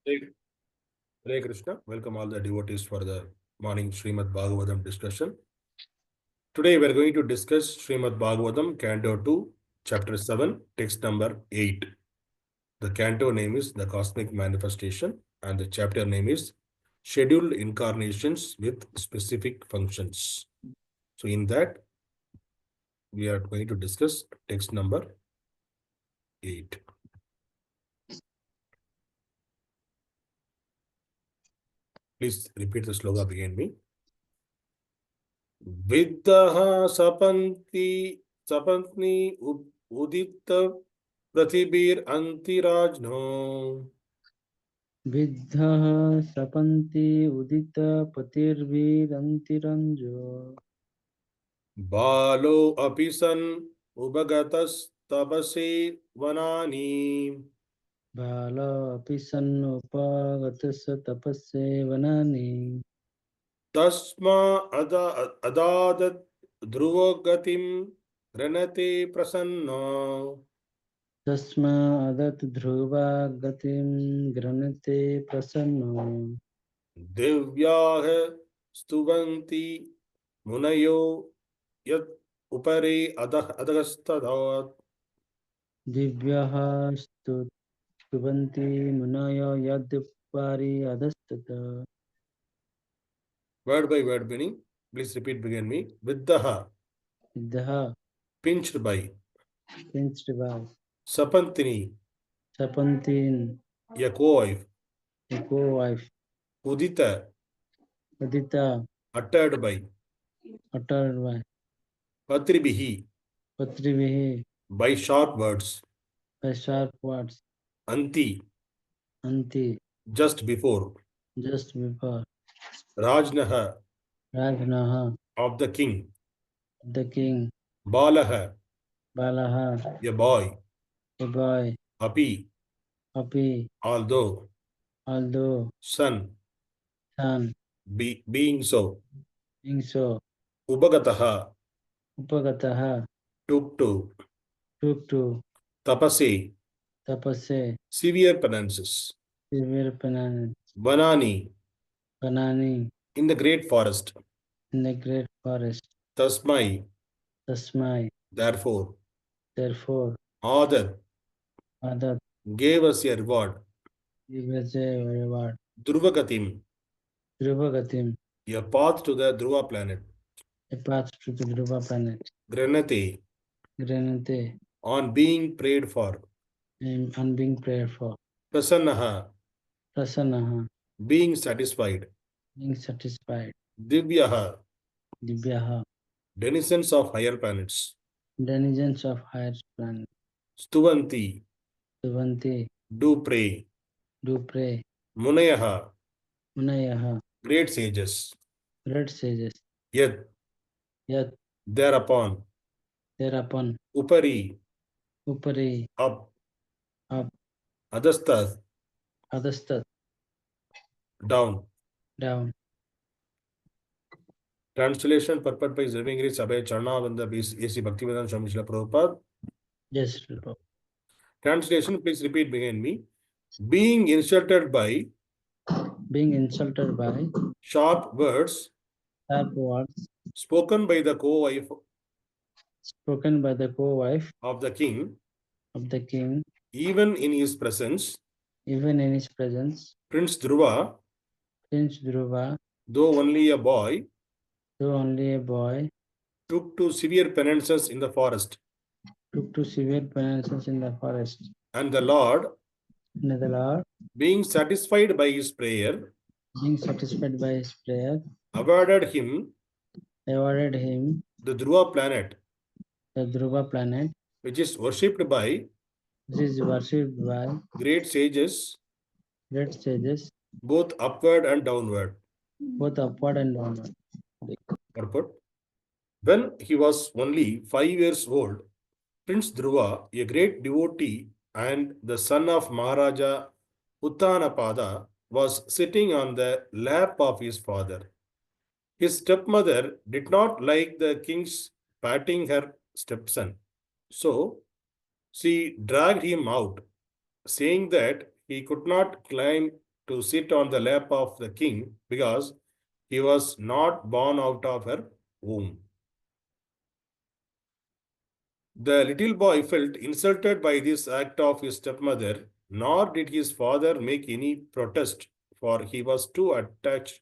Hare Hare Krishna. Welcome all the devotees for the morning Srimad Bhagavatam discussion. Today we are going to discuss Srimad Bhagavatam, Canto 2, Chapter 7, text number 8. The canto name is The Cosmic Manifestation and the chapter name is Scheduled Incarnations with Specific Functions. So in that, we are going to discuss text number 8. Please repeat the sloga behind me. viddhaḥ sapatny-udita-patribhir rājño viddhaḥ sapatni-udita-patribhir bālo api sann upagatas tapase vanāni bālo api sann upagatas tapase vanāni tasmā adād dhruva-gatim gṛṇate prasanno tasmā adāt dhruva-gatim gṛṇate prasanno divyāḥ stuvanti munayo upary-adhastāt divyāḥ stuvanti munayo upary-adhastāt. Word by word meaning. Please repeat behind me. viddhaḥ, viddhaḥ, pinched by. pinched by. sapatni, sapatni, a co-wife. a co-wife. udita, udita, uttered by. uttered by. patribhiḥ, patribhiḥ, by sharp words. by sharp words. anti, anti, just before. just before. rājñaḥ, rājñaḥ, of the king. the king. bālaḥ, bālaḥ, a boy. a boy. api, although. sann, being so. being so. upagatas, upagatas, took to. tapase, severe penances. vanāni, in the great forest. tasmai, therefore. adād, gave us a reward. dhruva-gatim, a path to the dhruva planet. gṛṇate, on being prayed for. prasanno, being satisfied. divyāḥ, denizens of higher planets. stuvanti, do pray. munayo, great sages. yat, thereupon. upary, up. adhastāt, down. Translation purport by Serving Grace Abhay Charnavanda A.C. Bhaktivedanta Swami Srila Prabhupada. Yes. Translation, please repeat behind me. Being insulted by sharp words spoken by the co-wife of the king, even in his presence, Prince Dhruva, though only a boy, took to severe penances in the forest. And the Lord, being satisfied by his prayer, awarded him the Dhruva planet, which is worshipped by great sages, both upward and downward. Purport. When he was only 5 years old, Prince Dhruva, a great devotee and the son of Maharaja Uttanapada, was sitting on the lap of his father. His stepmother did not like the king's patting her stepson, so she dragged him out, saying that he could not climb to sit on the lap of the king because he was not born out of her womb. The little boy felt insulted by this act of his stepmother, nor did his father make any protest, for he was too attached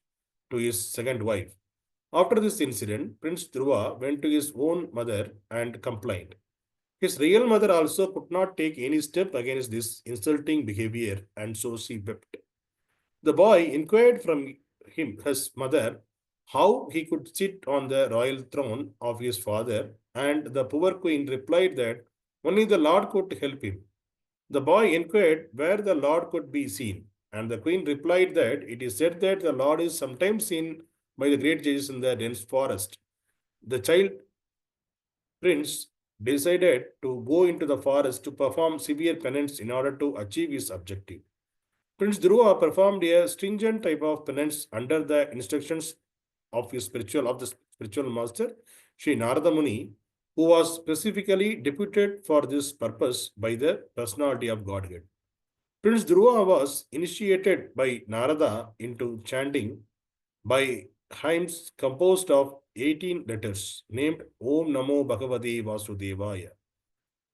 to his second wife. After this incident, Prince Dhruva went to his own mother and complained. His real mother also could not take any step against this insulting behavior, and so she wept. The boy inquired from his mother, how he could sit on the royal throne of his father, and the poor queen replied that only the Lord could help him. The boy inquired where the Lord could be seen, and the queen replied that it is said that the Lord is sometimes seen by the great judges in the dense forest. The child prince decided to go into the forest to perform severe penance in order to achieve his objective. Prince Dhruva performed a stringent type of penance under the instructions of the spiritual master, Sri Narada Muni, who was specifically deputed for this purpose by the personality of Godhead. Prince Dhruva was initiated by Narada into chanting by hymns composed of 18 letters named Om Namo Bhagavate Vasudevaya.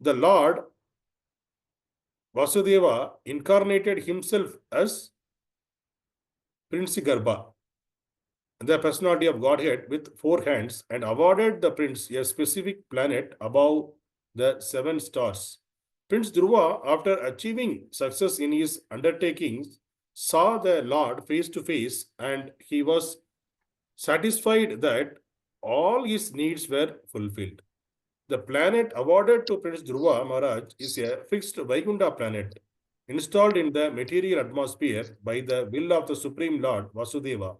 The Lord Vasudeva incarnated himself as Prince Garbha, the personality of Godhead with 4 hands, and awarded the prince a specific planet above the 7 stars. Prince Dhruva, after achieving success in his undertakings, saw the Lord face to face, and he was satisfied that all his needs were fulfilled. The planet awarded to Prince Dhruva Maharaj is a fixed Vaikuntha planet installed in the material atmosphere by the will of the Supreme Lord Vasudeva.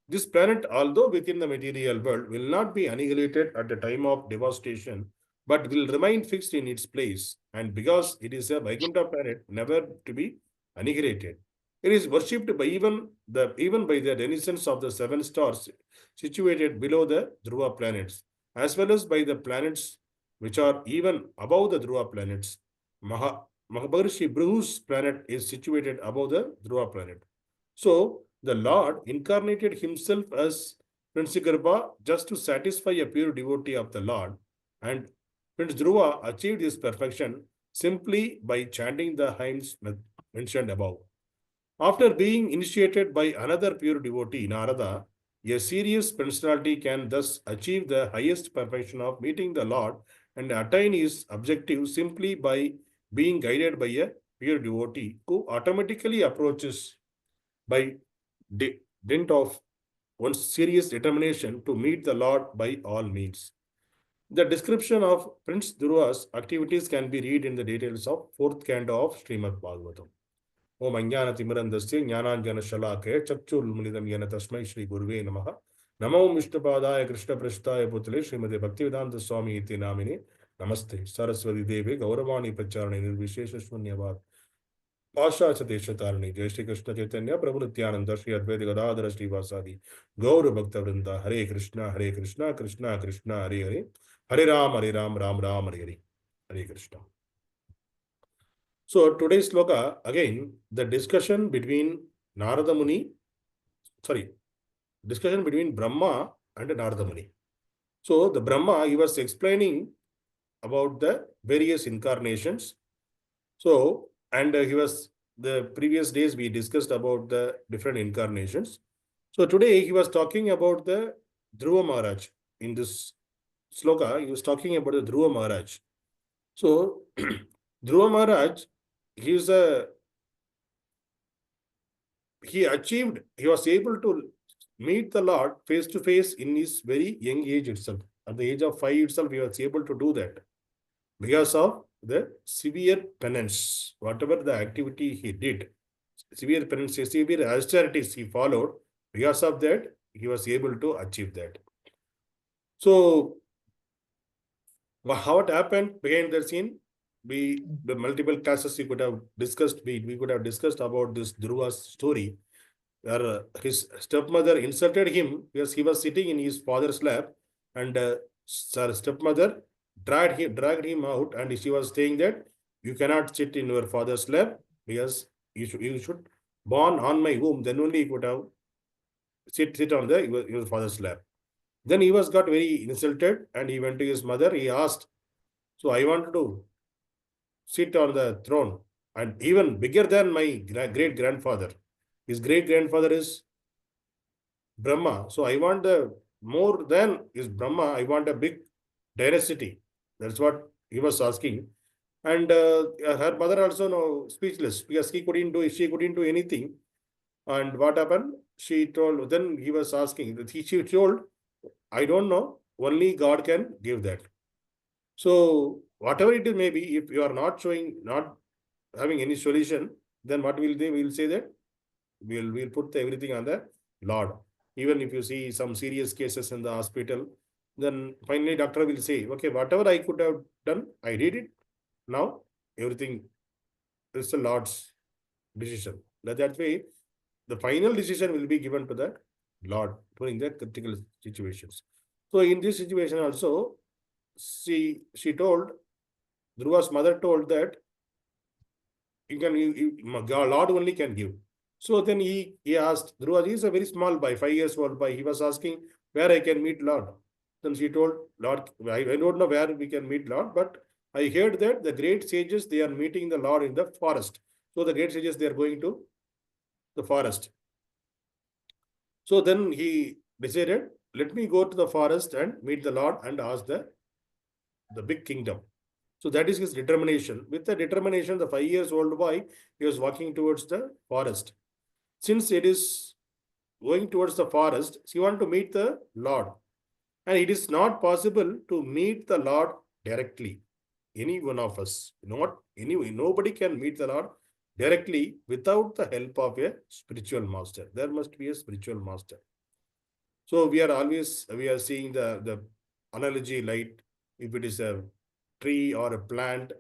This planet, although within the material world, will not be annihilated at the time of devastation, but will remain fixed in its place, and because it is a Vaikuntha planet, never to be annihilated. It is worshipped by even by the denizens of the 7 stars situated below the Dhruva planets, as well as by the planets which are even above the Dhruva planets. Maharishi Bhrugu's planet is situated above the Dhruva planet. So, the Lord incarnated himself as Prince Garbha just to satisfy a pure devotee of the Lord, and Prince Dhruva achieved this perfection simply by chanting the hymns mentioned above. After being initiated by another pure devotee, Narada, a serious personality can thus achieve the highest perfection of meeting the Lord and attain his objective simply by being guided by a pure devotee who automatically approaches by dint of one's serious determination to meet the Lord by all means. The description of Prince Dhruva's activities can be read in the details of 4th canto of Srimad Bhagavatam. Om Ajnana-timirandasya Jnananjana-shalakaya Chakshurmilitam Yena Tasmai Shri Guruve Namaha. Namo Vishnupadaya Krishna Prasthaya Putale Srimate Bhaktivedanta Swami Iti Namine. Namaste Saraswati Devi Gauravani Pacharani Nirvishesha Shunyavat. Pasha Deshatarani Jai Shri Krishna Chaitanya Prabhu Nityananda Shri Advaita Gadadhara Shri Vasadi Gaura Bhakta Vrinda Hare Krishna Krishna Krishna Hare Hare Hare Ram Ram Hare Hare Hare Krishna. So today's sloka, again, the discussion between discussion between Brahma and Narada Muni. So the Brahma, he was explaining about the various incarnations. So, and the previous days we discussed about the different incarnations. So today he was talking about the Dhruva Maharaj. In this sloka, he was talking about the Dhruva Maharaj. So, Dhruva Maharaj, he was able to meet the Lord face to face in his very young age itself. At the age of 5 itself, he was able to do that because of the severe penance, whatever the activity he did, severe penance, severe austerities he followed. Because of that, he was able to achieve that. So, how it happened behind the scene? The multiple classes we could have discussed. We could have discussed about this Dhruva's story, where his stepmother insulted him because he was sitting in his father's lap, and stepmother dragged him out, and she was saying that you cannot sit in your father's lap because you should born on my womb, then only he could have sit on his father's lap. Then he was got very insulted and he went to his mother. He asked, so I wanted to sit on the throne and even bigger than my great grandfather. His great grandfather is Brahma. So I want the more than is Brahma. I want a big dynasty. That's what he was asking. And her mother also no speechless because she couldn't do anything. And what happened? She told. Then he was asking. She told, I don't know. Only God can give that. So whatever it is, maybe if you are not having any solution, then what will they will say that we'll put everything on the Lord. Even if you see some serious cases in the hospital, then finally doctor will say, okay, whatever I could have done, I did it. Now everything is the Lord's decision. That way, the final decision will be given to the Lord during the critical situations. So in this situation also, she told, Dhruva's mother told that Lord only can give. So then he asked, Dhruva, he is a very small boy, 5 years old boy. He was asking where I can meet Lord. Then she told, Lord, I don't know where we can meet Lord, but I heard that the great sages, they are meeting the Lord in the forest. So the great sages, they are going to the forest. So then he decided, let me go to the forest and meet the Lord and ask the big kingdom. So that is his determination. With the determination, the 5 years old boy, he was walking towards the forest. Since it is going towards the forest, he wanted to meet the Lord. And it is not possible to meet the Lord directly. Any one of us, nobody can meet the Lord directly without the help of a spiritual master. There must be a spiritual master. So we are seeing the analogy like if it is a tree or a plant,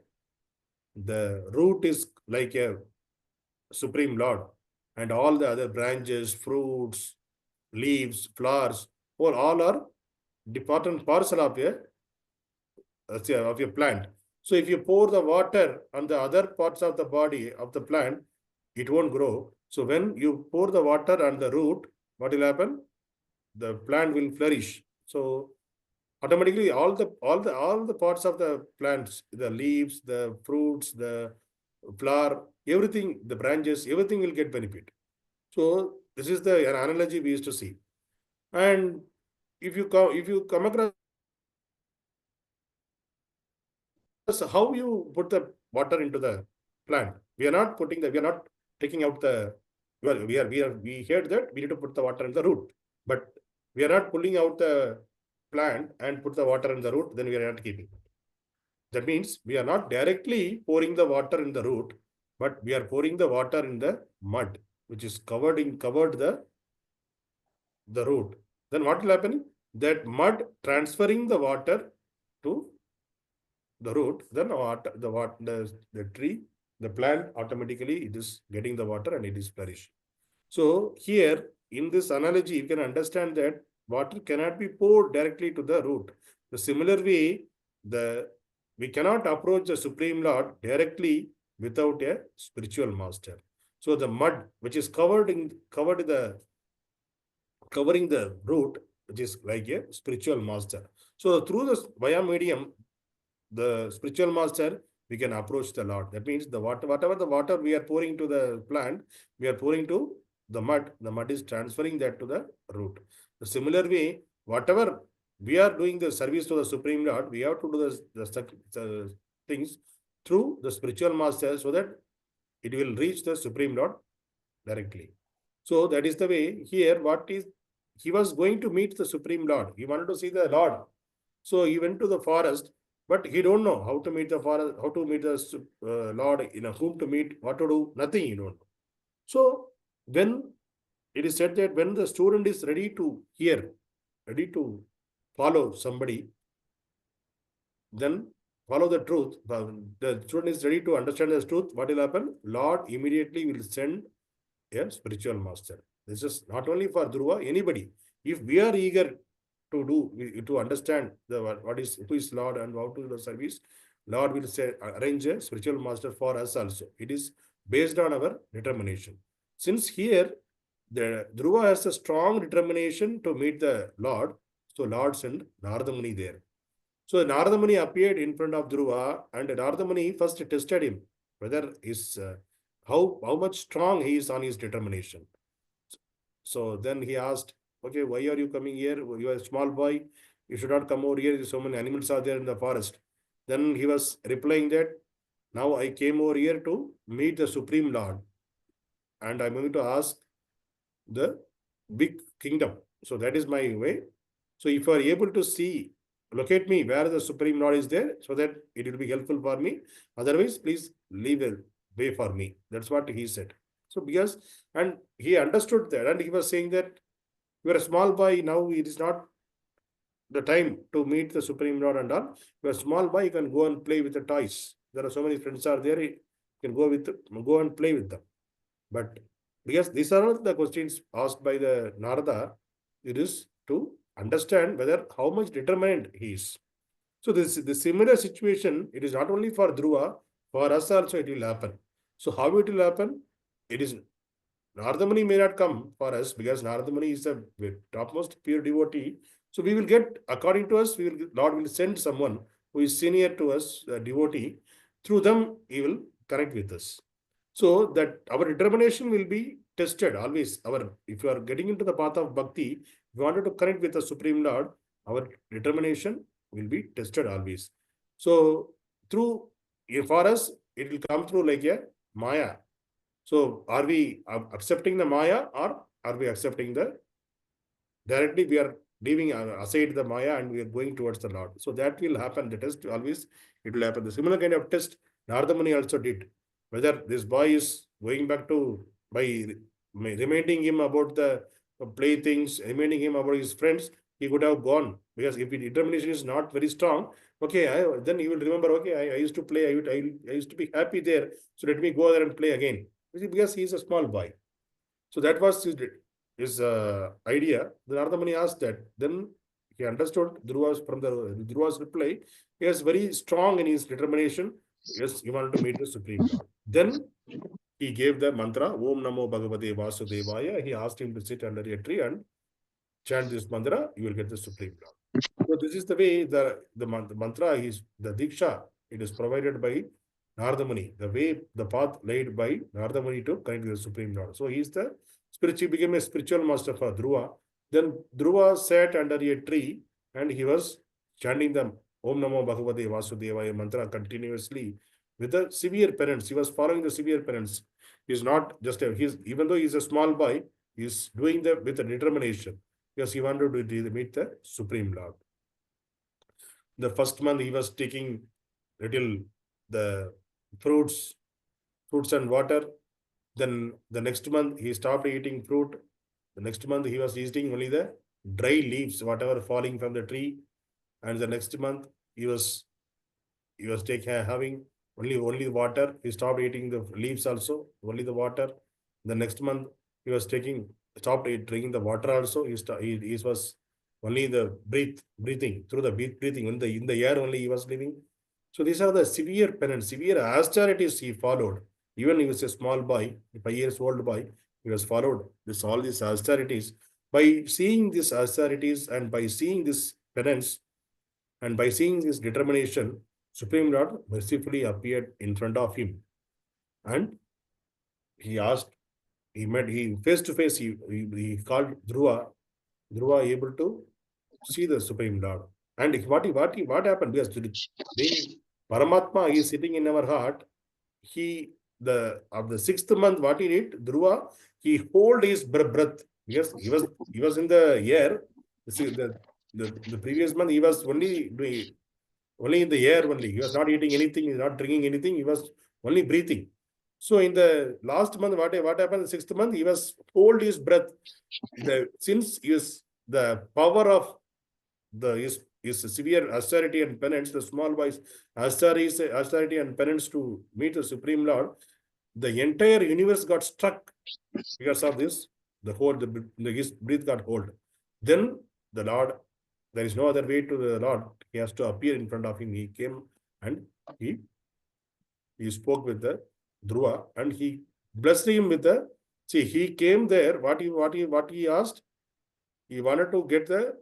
the root is like a Supreme Lord, and all the other branches, fruits, leaves, flowers, all are important parcel of a plant. So if you pour the water on the other parts of the body of the plant, it won't grow. So when you pour the water on the root, what will happen? The plant will flourish. So automatically all the parts of the plants, the leaves, the fruits, the flower, everything, the branches, everything will get benefit. So this is the analogy we used to see. And if you come across how you put the water into the plant, we are not taking out the, well, we heard that we need to put the water in the root, but we are not pulling out the plant and put the water in the root, then we are not keeping it. That means we are not directly pouring the water in the root, but we are pouring the water in the mud, which is covered the root. Then what will happen? That mud transferring the water to the root, then the tree, the plant, automatically it is getting the water and it is flourishing. So here in this analogy, you can understand that water cannot be poured directly to the root. The similar way, we cannot approach the Supreme Lord directly without a spiritual master. So the mud which is covering the root, which is like a spiritual master. So through this via medium, the spiritual master, we can approach the Lord. That means whatever the water we are pouring to the plant, we are pouring to the mud is transferring that to the root. The similar way, whatever we are doing the service to the Supreme Lord, we have to do the things through the spiritual master so that it will reach the Supreme Lord directly. So that is the way here, he was going to meet the Supreme Lord. He wanted to see the Lord. So he went to the forest, but he don't know how to meet the forest, how to meet the Lord, whom to meet, what to do, nothing he don't know. So when it is said that when the student is ready to hear, ready to follow somebody, then follow the truth. The student is ready to understand the truth. What will happen? Lord immediately will send a spiritual master. This is not only for Dhruva, anybody. If we are eager to understand who is Lord and how to do the service, Lord will arrange a spiritual master for us also. It is based on our determination. since here the Dhruva has a strong determination to meet the Lord, so Lord sent Narada Muni there. So Narada Muni appeared in front of Dhruva, and Narada Muni first tested him whether is how much strong he is on his determination. So then he asked, okay, why are you coming here? You are a small boy. You should not come over here. So many animals are there in the forest. Then he was replying that, now I came over here to meet the Supreme Lord. And I'm going to ask the big kingdom. So that is my way. So if you are able to see, locate me where the Supreme Lord is there, so that it will be helpful for me. Otherwise, please leave a way for me. That's what he said. So because, and he understood that, and he was saying that you are a small boy, now it is not the time to meet the Supreme Lord and all. You are a small boy, you can go and play with the toys. There are so many friends are there, you can go and play with them. But because these are not the questions asked by the Narada, it is to understand whether how much determined he is. So this the similar situation, it is not only for Dhruva, for us also it will happen. So how it will happen? It is Narada Muni may not come for us because Narada Muni is the topmost pure devotee. So we will get, according to us, Lord will send someone who is senior to us, a devotee. Through them, he will connect with us. So that our determination will be tested always. If you are getting into the path of bhakti, if you wanted to connect with the Supreme Lord, our determination will be tested always. So for us, it will come through like a Maya. So are we accepting the Maya, or are we accepting directly we are leaving aside the Maya and we are going towards the Lord. So that will happen. The test always, it will happen. The similar kind of test Narada Muni also did. Whether this boy is going back to, by reminding him about the playthings, reminding him about his friends, he could have gone. Because if his determination is not very strong, okay, then he will remember, okay, I used to play, I used to be happy there. So let me go there and play again. Because he is a small boy. So that was his idea. The Narada Muni asked that. Then he understood Dhruva's reply. He was very strong in his determination. Yes, he wanted to meet the Supreme Lord. Then he gave the mantra, Om Namo Bhagavate Vasudevaya. He asked him to sit under a tree and chant this mantra, you will get the Supreme Lord. So this is the way the mantra is, the Diksha, it is provided by Narada Muni, the way, the path laid by Narada Muni to connect with the Supreme Lord. So he is the became a spiritual master for Dhruva. Then Dhruva sat under a tree and he was chanting the Om Namo Bhagavate Vasudevaya mantra continuously with a severe penance. He was following the severe penance. He's not just even though he's a small boy, he's doing that with a determination. Because he wanted to meet the Supreme Lord. The first month he was taking the fruits and water. Then the next month he stopped eating fruit. The next month he was eating only the dry leaves, whatever falling from the tree. And the next month he was having only the water. He stopped eating the leaves also, only the water. The next month he was stopped drinking the water also. He was only the breathing through the breathing in the air only he was living. So these are the severe penance, severe austerities he followed. Even he was a small boy, a 5 years old boy, he was followed all these austerities. By seeing these austerities and by seeing this penance and by seeing this determination, Supreme Lord mercifully appeared in front of him. And he asked, he face to face, he called Dhruva able to see the Supreme Lord. And what happened? Because being Paramatma, he is sitting in our heart. Of the 6th month, what he did, Dhruva, he hold his breath. Because he was in the air. See, the previous month, he was only in the air only. He was not eating anything, he was not drinking anything, he was only breathing. So in the last month, what happened? The 6th month, he was hold his breath. Since the power of his severe austerity and penance, the small boy's austerity and penance to meet the Supreme Lord, the entire universe got struck because of this. His breath got hold. Then the Lord, there is no other way to the Lord. He has to appear in front of him. He came and he spoke with the Dhruva and he blessed him with the See, he came there. What he asked? He wanted to get the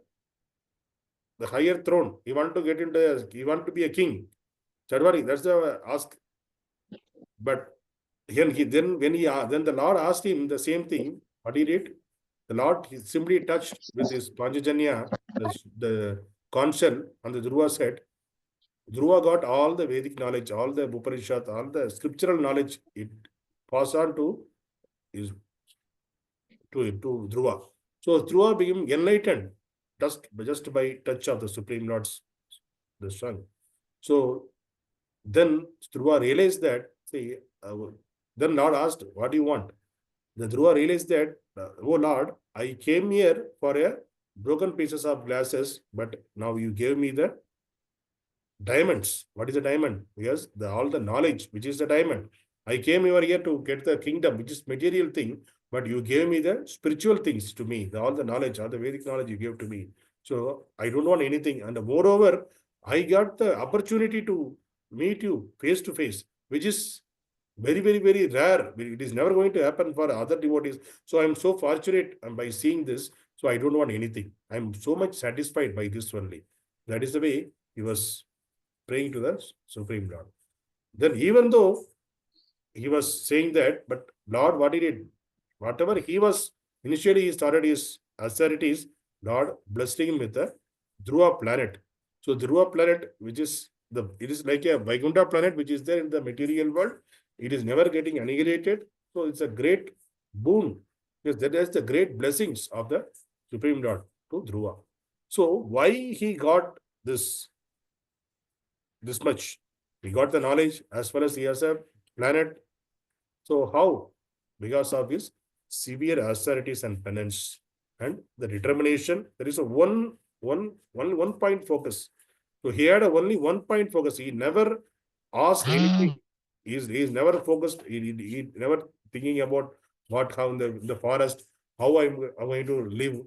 higher throne. He wanted to get into. He wanted to be a king. Chadwari, that's the ask. But then the Lord asked him the same thing. What he did? The Lord he simply touched with his Panchajanya, the conch-shell on the Dhruva's head. Dhruva got all the Vedic knowledge, all the Upanishad, all the scriptural knowledge. It passed on to Dhruva. So Dhruva became enlightened just by touch of the Supreme Lord's the sun. So then Dhruva realized that, then Lord asked, what do you want? The Dhruva realized that, oh Lord, I came here for a broken pieces of glasses, but now you gave me the diamonds. What is a diamond? Yes, all the knowledge, which is the diamond. I came over here to get the kingdom, which is material thing, but you gave me the spiritual things to me, all the knowledge, all the Vedic knowledge you gave to me. So I don't want anything. And moreover, I got the opportunity to meet you face to face, which is very, very, very rare. It is never going to happen for other devotees. So I'm so fortunate by seeing this. So I don't want anything. I'm so much satisfied by this only. That is the way he was praying to the Supreme Lord. Then even though he was saying that, but Lord, what he did, whatever he was, initially he started his austerities, Lord blessed him with the Dhruva planet. So Dhruva planet, which is it is like a Vaikuntha planet, which is there in the material world. It is never getting annihilated. So it's a great boon. Because that is the great blessings of the Supreme Lord to Dhruva. So why he got this much? He got the knowledge as well as he has a planet. So how? Because of his severe austerities and penance and the determination. There is a one point focus. So he had only 1 point focus. He never asked anything. He's never focused. He never thinking about how in the forest, how I'm going to live,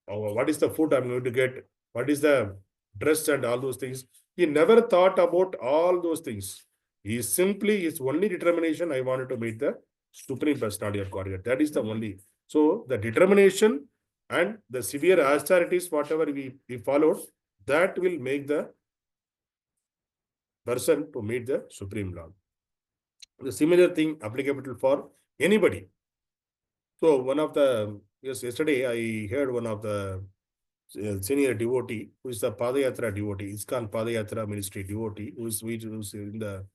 or what is the food I'm going to get, what is the dress and all those things. He never thought about all those things. His only determination, I wanted to meet the Supreme Personality of Godhead. That is the only. So the determination and the severe austerities, whatever we followed, that will make the person to meet the Supreme Lord. The similar thing applicable for anybody. So yesterday I heard one of the senior devotee, who is the Padayatra devotee, ISKCON Padayatra ministry devotee, who's in the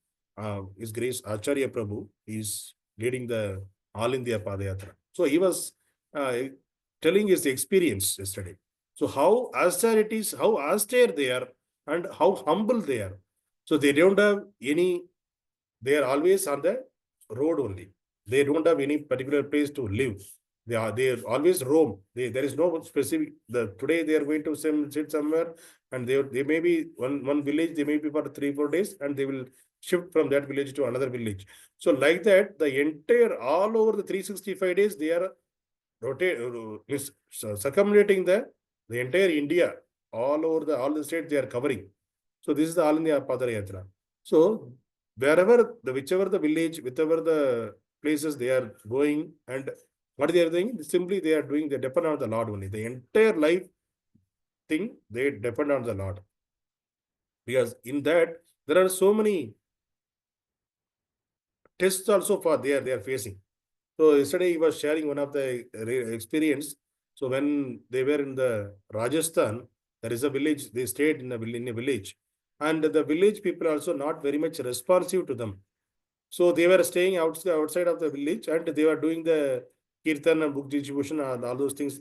His Grace Acharya Prabhu, is leading the All India Padayatra. So he was telling his experience yesterday. So how austere they are and how humble they are. So they don't have any, they are always on the road only. They don't have any particular place to live. They always roam. There is no specific. Today they are going to sit somewhere, and they may be one village. They may be for 3-4 days, and they will shift from that village to another village. So like that, the entire all over the 365 days they are circumambulating the entire India, all over all the states they are covering. So this is the All India Padayatra. So whichever the village, whichever the places they are going, and what they are doing, simply they depend on the Lord only. The entire life thing, they depend on the Lord. Because in that, there are so many tests also they are facing. So yesterday he was sharing one of the experience. So when they were in the Rajasthan, there is a village, they stayed in a village. And the village people are also not very much responsive to them. So they were staying outside of the village, and they were doing the kirtan and book distribution and all those things.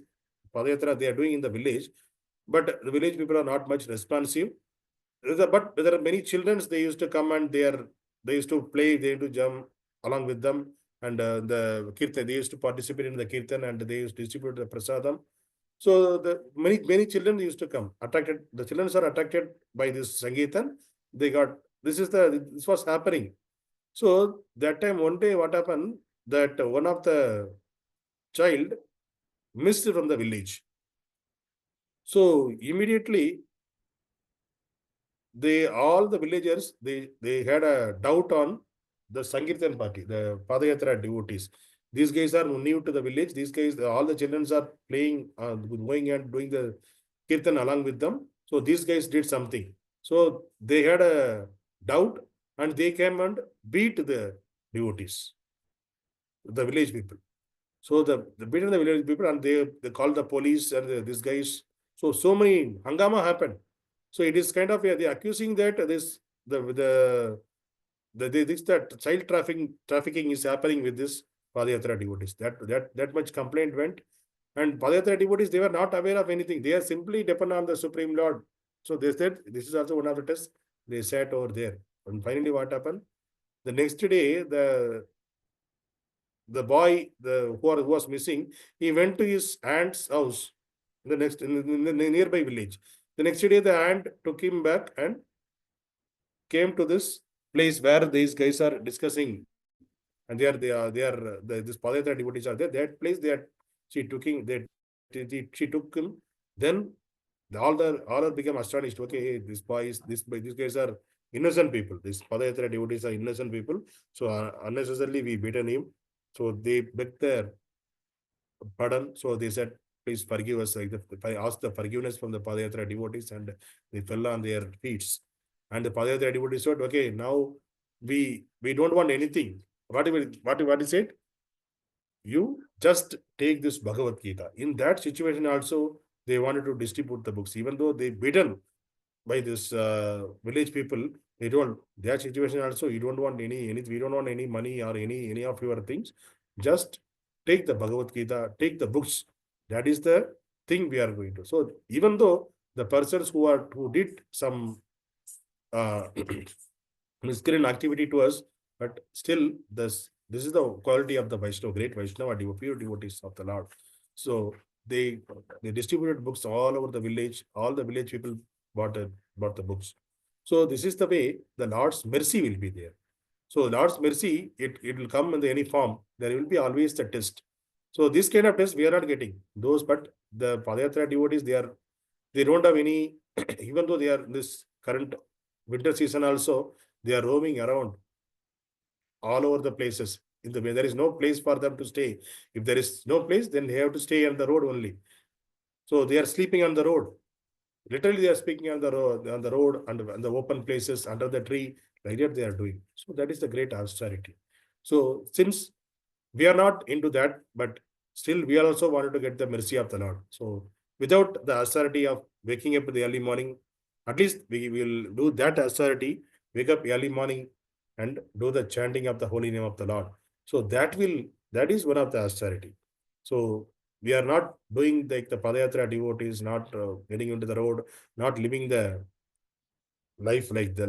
Padayatra they are doing in the village. But the village people are not much responsive. But there are many children, they used to come and they used to play, they used to jump along with them. And the kirtan, they used to participate in the kirtan, and they used to distribute the prasadam. So the many children used to come. The children are attracted by this Sangeetan. This was happening. So that time, one day, what happened, that one of the child missed from the village. So immediately, all the villagers, they had a doubt on the Sankirtan party, the Padayatra devotees. these guys are new to the village. These guys, all the children are playing, going and doing the kirtan along with them. So these guys did something. So they had a doubt and they came and beat the devotees, the village people. So the beaten the village people and they called the police and these guys. So many hangama happened. So it is kind of they're accusing that that child trafficking is happening with this Padayatra devotees. That much complaint went. And Padayatra devotees, they were not aware of anything. They are simply depend on the Supreme Lord. So they said, this is also one of the tests. They sat over there. And finally what happened? The next day, the boy who was missing, he went to his aunt's house in the nearby village. The next day, the aunt took him back and came to this place where these guys are discussing, and this Padayatra devotees are there. That place she took him. Then all became astonished. Okay, these guys are innocent people. These Padayatra devotees are innocent people. So unnecessarily we beaten him. So they begged their pardon. So they said, please forgive us. I asked the forgiveness from the Padayatra devotees, and they fell on their feet. And the Padayatra devotees said, okay, now we don't want anything. What is it? You just take this Bhagavad Gita. In that situation also, they wanted to distribute the books. Even though they beaten by this village people, they told that situation also, you don't want we don't want any money or any of your things. Just take the Bhagavad Gita, take the books. That is the thing we are going to. So even though the persons who did some miscreant activity to us, but still this is the quality of the Vaishnava, great Vaishnava, pure devotees of the Lord. So they distributed books all over the village. All the village people bought the books. So this is the way the Lord's mercy will be there. So Lord's mercy, it will come in any form. There will be always the test. So this kind of test we are not getting those, but the Padayatra devotees, they don't have any, even though they are in this current winter season also, they are roaming around all over the places. There is no place for them to stay. If there is no place, then they have to stay on the road only. So they are sleeping on the road. Literally, they are speaking on the road, on the open places, under the tree, like that they are doing. So that is the great austerity. So since we are not into that, but still we also wanted to get the mercy of the Lord. So without the austerity of waking up in the early morning, at least we will do that austerity, wake up early morning and do the chanting of the holy name of the Lord. So that is one of the austerity. So we are not doing like the Padayatra devotees, not getting into the road, not living the life like there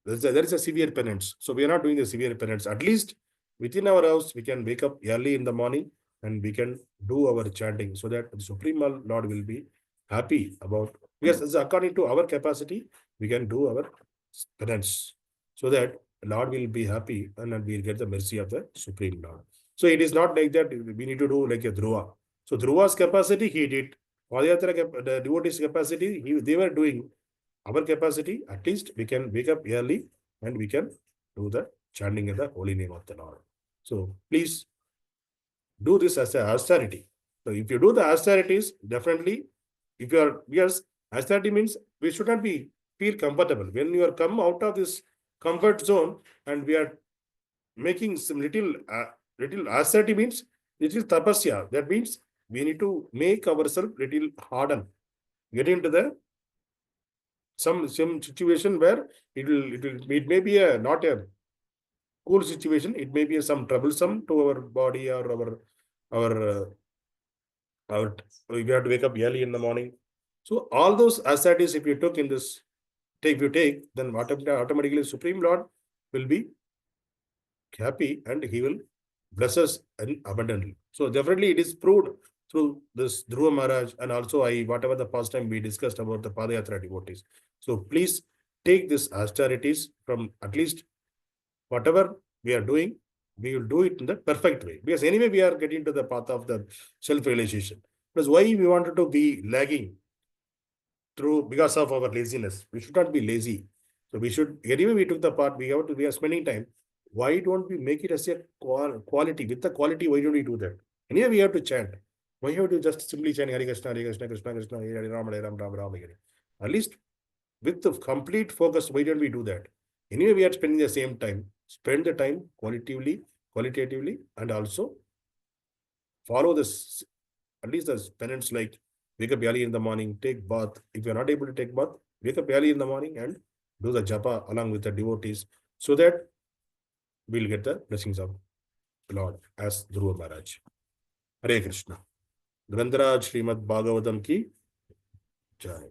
is a severe penance. So we are not doing the severe penance. At least within our house, we can wake up early in the morning and we can do our chanting so that the Supreme Lord will be happy about. Yes, according to our capacity, we can do our penance so that Lord will be happy and we will get the mercy of the Supreme Lord. So it is not like that we need to do like a dhruva. So dhruva's capacity, he did. Padayatra, the devotee's capacity, they were doing. Our capacity, at least we can wake up early and we can do the chanting of the holy name of the Lord. So please do this as a austerity. So if you do the austerities, definitely, if you are, because austerity means we should not feel comfortable. When you are come out of this comfort zone and we are making some little austerity means little tapasya. That means we need to make ourselves little harden, get into the some situation where it may be not a cool situation. It may be some troublesome to our body or our we have to wake up early in the morning. So all those ascetics, if you took in this, then automatically Supreme Lord will be happy and he will bless us abundantly. So definitely it is proved through this Dhruva Maharaj, and also whatever the past time we discussed about the Padayatra devotees. So please take this austerities from at least whatever we are doing, we will do it in the perfect way. Because anyway, we are getting to the path of the self-realization. Because why we wanted to be lagging because of our laziness. We should not be lazy. So we should, anyway, we took the part, we are spending time. why don't we make it as a quality? With the quality, why don't we do that? Anyway, we have to chant. Why have to just simply chant Hare Krishna, Hare Krishna, Krishna Krishna, Hare Ram, Hare Ram, Ram Ram, Hare. At least with the complete focus, why don't we do that? Anyway, we are spending the same time. Spend the time qualitatively, and also follow this, at least the penance, like wake up early in the morning, take bath. If you are not able to take bath, wake up early in the morning and do the japa along with the devotees, so that we'll get the blessings of Lord as Dhruva Maharaj. Hare Krishna. Grantaraj Srimad Bhagavatam ki jai.